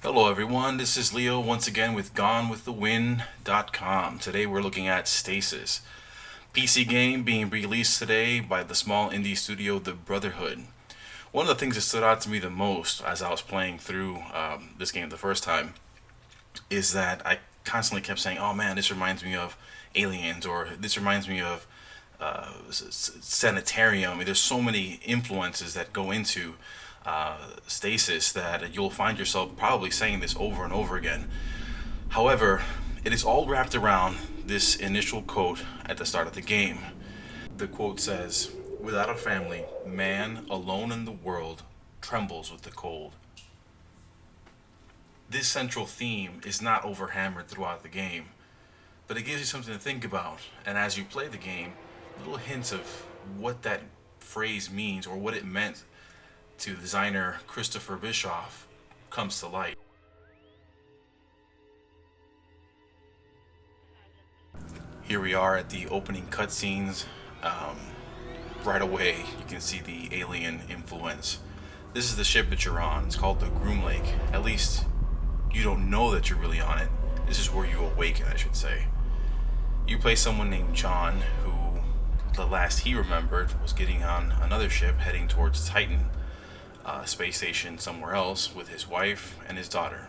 Hello everyone, this is Leo once again with GoneWithTheWin.com. Today we're looking at Stasis, PC game being released today by the small indie studio The Brotherhood. One of the things that stood out to me the most as I was playing through this game the first time is that I constantly kept saying, oh man, this reminds me of Aliens, or this reminds me of Sanitarium. I mean, there's so many influences that go into Stasis that you'll find yourself probably saying this over and over again. However, it is all wrapped around this initial quote at the start of the game. The quote says, "Without a family, man alone in the world trembles with the cold." This central theme is not overhammered throughout the game, but it gives you something to think about. And as you play the game, little hints of what that phrase means or what it meant to designer Christopher Bischoff comes to light. Here we are at the opening cutscenes. Right away, you can see the alien influence. This is the ship that you're on. It's called the Groom Lake. At least you don't know that you're really on it. This is where you awaken, I should say. You play someone named John, who the last he remembered was getting on another ship heading towards Titan space station somewhere else with his wife and his daughter.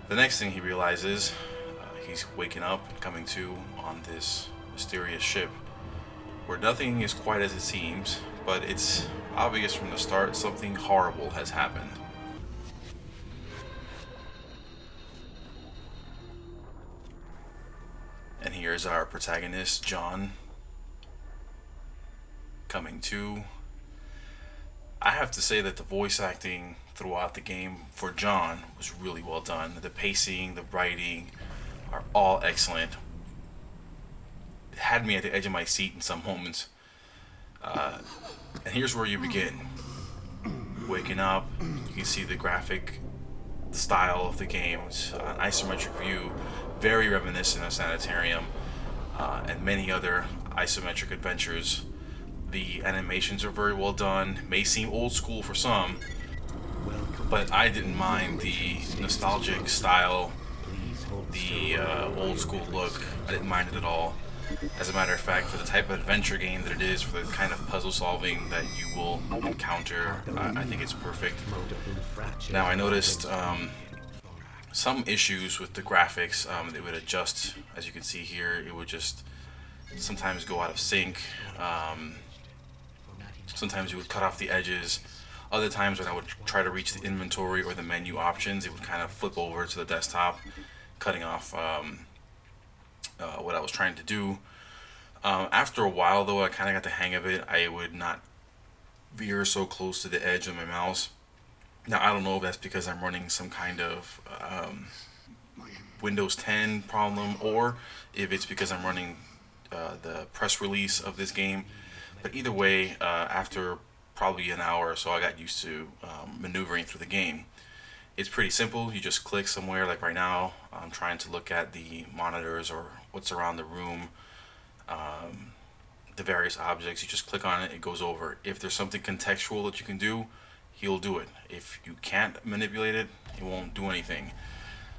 The next thing he realizes, he's waking up and coming to on this mysterious ship where nothing is quite as it seems, but it's obvious from the start something horrible has happened. And here's our protagonist, John, coming to. I have to say that the voice acting throughout the game for John was really well done. The pacing, the writing are all excellent. It had me at the edge of my seat in some moments. And here's where you begin. Waking up, you can see the graphic style of the game. It's an isometric view, very reminiscent of Sanitarium and many other isometric adventures. The animations are very well done. May seem old school for some, but I didn't mind the nostalgic style, the old school look. I didn't mind it at all. As a matter of fact, for the type of adventure game that it is, for the kind of puzzle solving that you will encounter, I think it's perfect. Now, I noticed some issues with the graphics. They would adjust, as you can see here, it would just sometimes go out of sync. Sometimes you would cut off the edges. Other times when I would try to reach the inventory or the menu options, it would kind of flip over to the desktop, cutting off what I was trying to do. After a while, though, I kind of got the hang of it. I would not veer so close to the edge of my mouse. Now, I don't know if that's because I'm running some kind of Windows 10 problem, or if it's because I'm running the press release of this game. But either way, after probably an hour or so, I got used to maneuvering through the game. It's pretty simple. You just click somewhere. Like right now, I'm trying to look at the monitors or what's around the room, the various objects. You just click on it, it goes over. If there's something contextual that you can do, he'll do it. If you can't manipulate it, it won't do anything.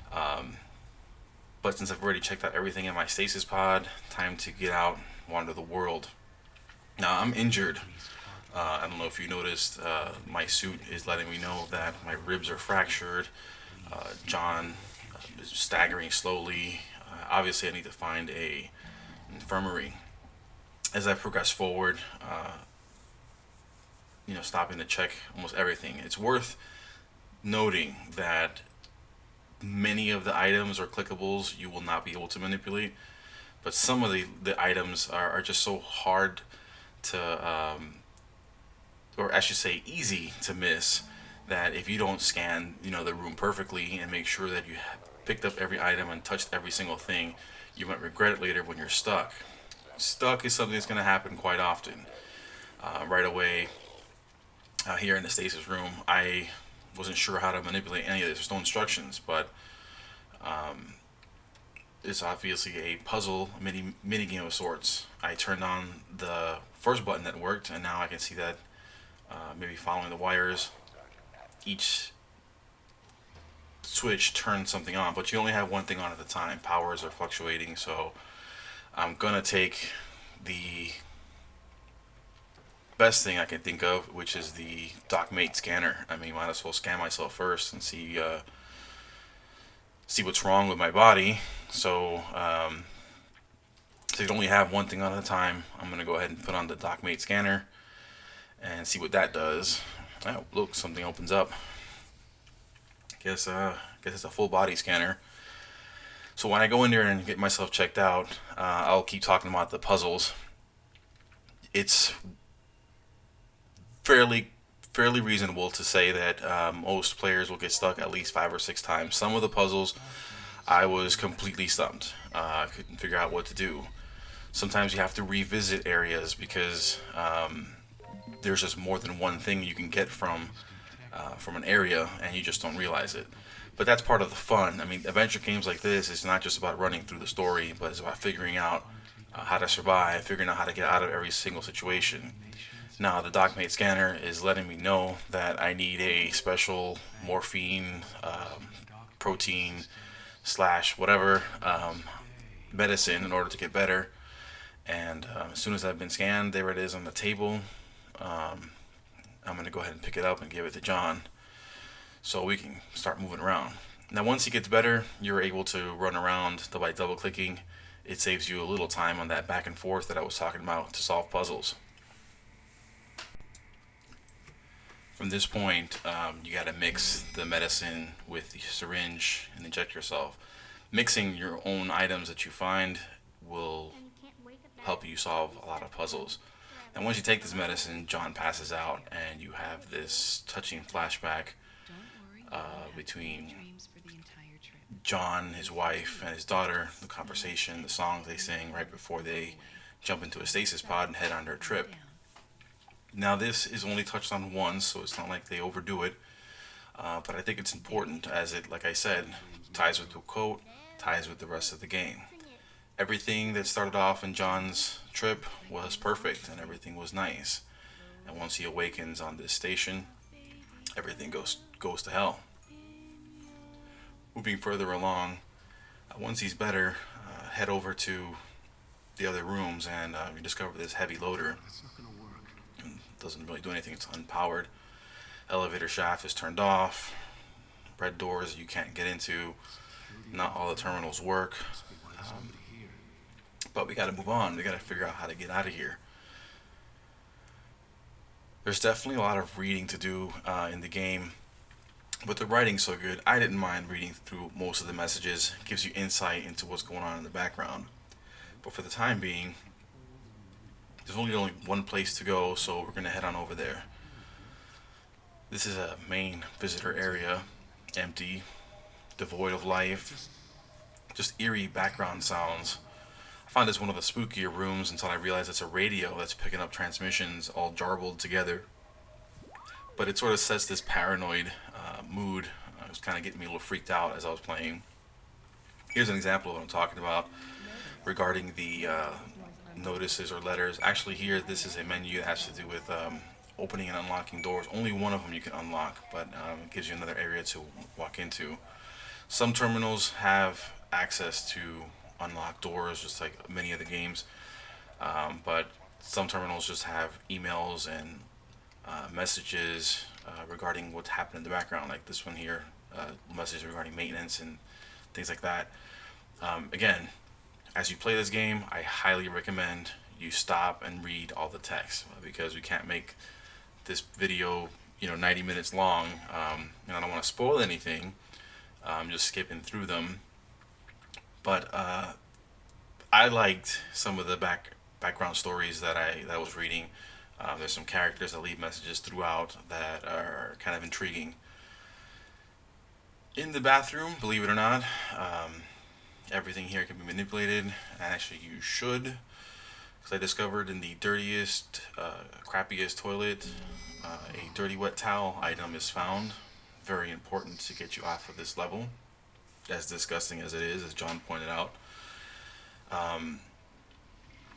But since I've already checked out everything in my stasis pod, time to get out, wander the world. Now, I'm injured. I don't know if you noticed, my suit is letting me know that my ribs are fractured. John is staggering slowly. Obviously, I need to find a infirmary. As I progress forward, stopping to check almost everything. It's worth noting that many of the items or clickables you will not be able to manipulate, but some of the items are just so hard to, or I should say easy to miss, that if you don't scan the room perfectly and make sure that you picked up every item and touched every single thing, you might regret it later when you're stuck. Stuck is something that's going to happen quite often. Right away, here in the stasis room, I wasn't sure how to manipulate any of this. There's no instructions, but it's obviously a puzzle mini game of sorts. I turned on the first button that worked, and now I can see that maybe following the wires, each switch turns something on, but you only have one thing on at a time. Powers are fluctuating, so I'm gonna take the best thing I can think of, which is the DocMate scanner. I mean, might as well scan myself first and see what's wrong with my body. So you only have one thing on at a time. I'm gonna go ahead and put on the DocMate scanner and see what that does. Oh, look, something opens up. Guess it's a full body scanner. So when I go in there and get myself checked out, I'll keep talking about the puzzles. It's fairly reasonable to say that most players will get stuck at least 5 or 6 times. Some of the puzzles, I was completely stumped. I couldn't figure out what to do. Sometimes you have to revisit areas because there's just more than one thing you can get from an area, and you just don't realize it. But that's part of the fun. I mean, adventure games like this, it's not just about running through the story, but it's about figuring out how to survive, figuring out how to get out of every single situation. Now, the DocMate scanner is letting me know that I need a special morphine, protein / whatever medicine in order to get better. And as soon as I've been scanned, there it is on the table. I'm going to go ahead and pick it up and give it to John so we can start moving around. Now, once he gets better, you're able to run around by double clicking. It saves you a little time on that back and forth that I was talking about to solve puzzles. From this point, you got to mix the medicine with the syringe and inject yourself. Mixing your own items that you find will help you solve a lot of puzzles. And once you take this medicine, John passes out, and you have this touching flashback between John, his wife, and his daughter, the conversation, the songs they sing right before they jump into a stasis pod and head on their trip. Now, this is only touched on once, so it's not like they overdo it, but I think it's important as it, like I said, ties with the quote, ties with the rest of the game. Everything that started off in John's trip was perfect, and everything was nice. And once he awakens on this station, everything goes to hell. Moving further along, once he's better, head over to the other rooms, and you discover this heavy loader. It doesn't really do anything, it's unpowered. Elevator shaft is turned off. Red doors you can't get into. Not all the terminals work. But we gotta move on. We gotta figure out how to get out of here. There's definitely a lot of reading to do in the game. But the writing's so good, I didn't mind reading through most of the messages. It gives you insight into what's going on in the background. But for the time being, there's only one place to go, so we're gonna head on over there. This is a main visitor area, empty, devoid of life, just eerie background sounds. I found this one of the spookier rooms until I realized it's a radio that's picking up transmissions all jarbled together. But it sort of sets this paranoid mood. It was kind of getting me a little freaked out as I was playing. Here's an example of what I'm talking about regarding the notices or letters. Actually, here, this is a menu that has to do with opening and unlocking doors. Only one of them you can unlock, but it gives you another area to walk into. Some terminals have access to unlock doors, just like many of the games, but some terminals just have emails and messages regarding what's happened in the background, like this one here, messages regarding maintenance and things like that. Again, as you play this game, I highly recommend you stop and read all the text, because we can't make this video 90 minutes long, and I don't want to spoil anything. I'm just skipping through them. But I liked some of the background stories that I was reading. There's some characters that leave messages throughout that are kind of intriguing. In the bathroom, believe it or not, everything here can be manipulated, and actually you should, because I discovered in the dirtiest, crappiest toilet, a dirty wet towel item is found. Very important to get you off of this level, as disgusting as it is, as John pointed out.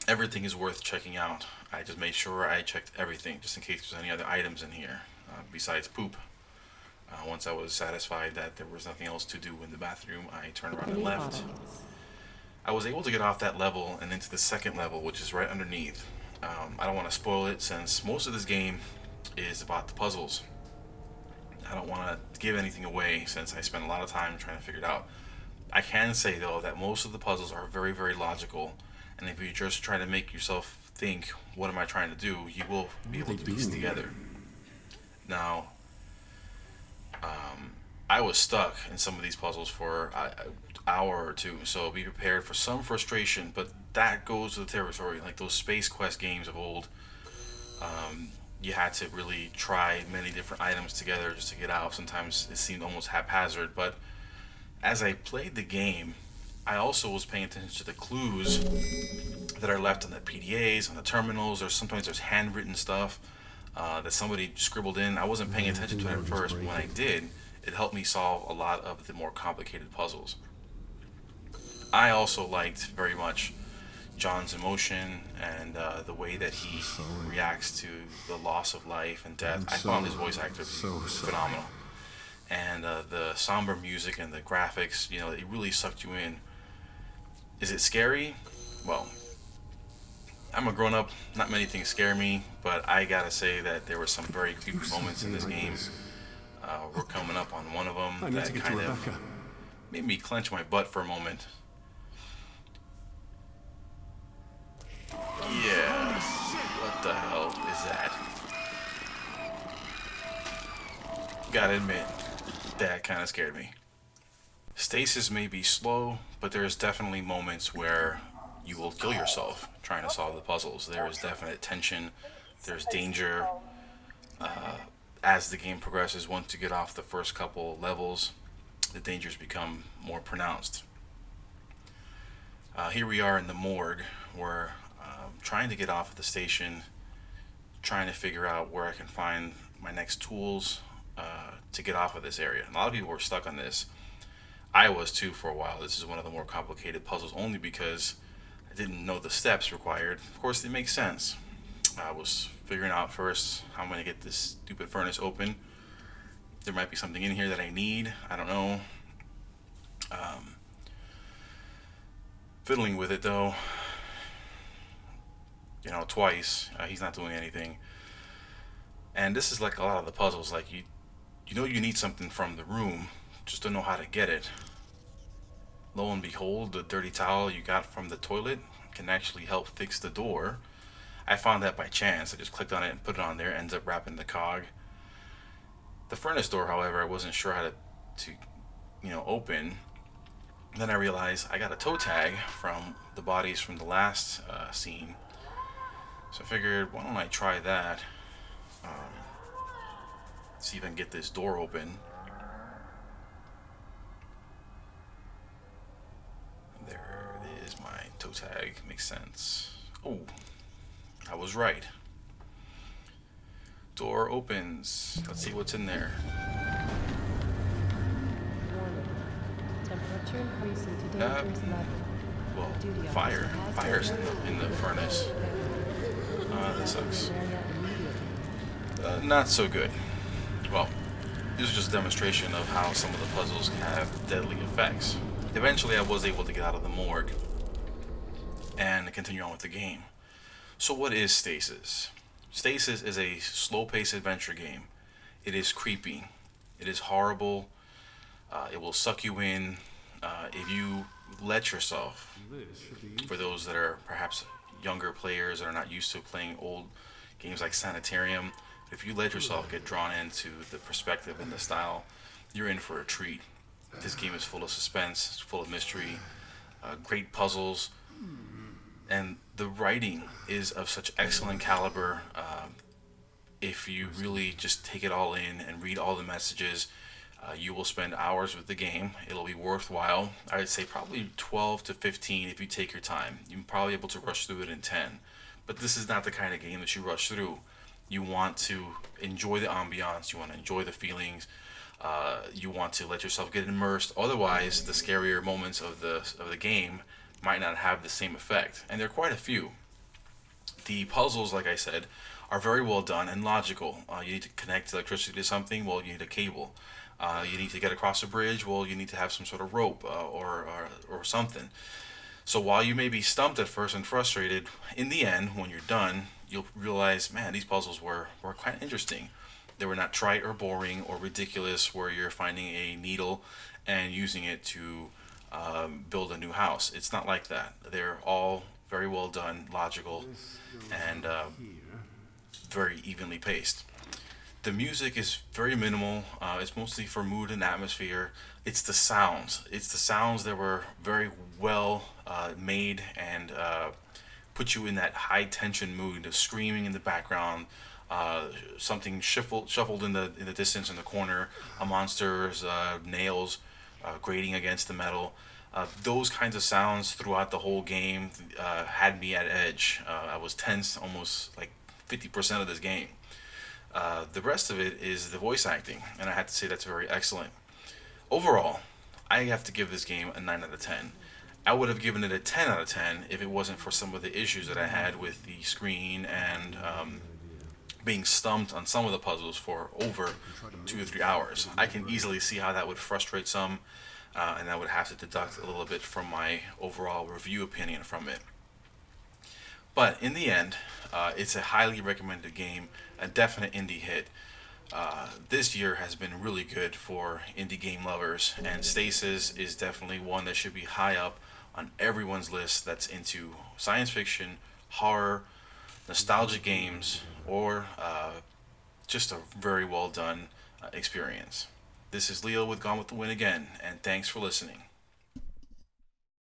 Everything is worth checking out. I just made sure I checked everything, just in case there's any other items in here, besides poop. Once I was satisfied that there was nothing else to do in the bathroom, I turned around and left. I was able to get off that level and into the second level, which is right underneath. I don't want to spoil it since most of this game is about the puzzles. I don't want to give anything away since I spent a lot of time trying to figure it out. I can say though that most of the puzzles are very, very logical, and if you just try to make yourself think, "What am I trying to do?" you will be able to piece together. Now, I was stuck in some of these puzzles for an hour or two, so be prepared for some frustration. But that goes to the territory, like those Space Quest games of old. You had to really try many different items together just to get out. Sometimes it seemed almost haphazard, but as I played the game, I also was paying attention to the clues that are left on the PDAs, on the terminals, or sometimes there's handwritten stuff that somebody scribbled in. I wasn't paying attention to it at first, but when I did, it helped me solve a lot of the more complicated puzzles. I also liked very much John's emotion and the way that he reacts to the loss of life and death. I found his voice actor phenomenal. And the somber music and the graphics, it really sucked you in. Is it scary? Well, I'm a grown up, not many things scare me, but I gotta say that there were some very creepy moments in this game. We're coming up on one of them that kind of made me clench my butt for a moment. Yeah, what the hell is that? Gotta admit, that kind of scared me. Stasis may be slow, but there's definitely moments where you will kill yourself trying to solve the puzzles. There is definite tension, there's danger. As the game progresses, once you get off the first couple levels, the dangers become more pronounced. Here we are in the morgue, where trying to get off of the station, trying to figure out where I can find my next tools to get off of this area. A lot of people were stuck on this. I was too for a while. This is one of the more complicated puzzles only because I didn't know the steps required. Of course, it makes sense. I was figuring out first how I'm going to get this stupid furnace open. There might be something in here that I need. I don't know. Fiddling with it though, twice. He's not doing anything. And this is like a lot of the puzzles. Like you need something from the room, just don't know how to get it. Lo and behold, the dirty towel you got from the toilet can actually help fix the door. I found that by chance. I just clicked on it and put it on there. Ends up wrapping the cog. The furnace door, however, I wasn't sure how to open. Then I realized I got a toe tag from the bodies from the last scene. So I figured, why don't I try that? See if I can get this door open. There it is, my toe tag. Makes sense. Oh, I was right. Door opens. Let's see what's in there. Temperature increasing to dangerous level. Well, fire's in the furnace. That sucks. Not so good. Well, this is just a demonstration of how some of the puzzles can have deadly effects. Eventually, I was able to get out of the morgue and continue on with the game. So what is Stasis? Stasis is a slow-paced adventure game. It is creepy. It is horrible. It will suck you in if you let yourself. For those that are perhaps younger players that are not used to playing old games like Sanitarium, if you let yourself get drawn into the perspective and the style, you're in for a treat. This game is full of suspense, it's full of mystery, great puzzles, and the writing is of such excellent caliber. If you really just take it all in and read all the messages, you will spend hours with the game. It'll be worthwhile. I would say probably 12 to 15 if you take your time. You're probably able to rush through it in 10. But this is not the kind of game that you rush through. You want to enjoy the ambiance. You want to enjoy the feelings. You want to let yourself get immersed. Otherwise, the scarier moments of the game might not have the same effect. And there are quite a few. The puzzles, like I said, are very well done and logical. You need to connect electricity to something, well, you need a cable. You need to get across a bridge, well, you need to have some sort of rope or something. So while you may be stumped at first and frustrated, in the end, when you're done, you'll realize, man, these puzzles were quite interesting. They were not trite or boring or ridiculous, where you're finding a needle and using it to build a new house. It's not like that. They're all very well done, logical, and very evenly paced. The music is very minimal. It's mostly for mood and atmosphere. It's the sounds. It's the sounds that were very well made and put you in that high tension mood of screaming in the background, something shuffled in the distance in the corner, a monster's nails grating against the metal. Those kinds of sounds throughout the whole game had me at edge. I was tense almost like 50% of this game. The rest of it is the voice acting, and I have to say that's very excellent. Overall, I have to give this game a 9 out of 10. I would have given it a 10 out of 10 if it wasn't for some of the issues that I had with the screen and being stumped on some of the puzzles for over 2 or 3 hours. I can easily see how that would frustrate some, and I would have to deduct a little bit from my overall review opinion from it. But in the end, it's a highly recommended game, a definite indie hit. This year has been really good for indie game lovers, and Stasis is definitely one that should be high up on everyone's list that's into science fiction, horror, nostalgic games, or just a very well done experience. This is Leo with Gone with the Win again, and thanks for listening.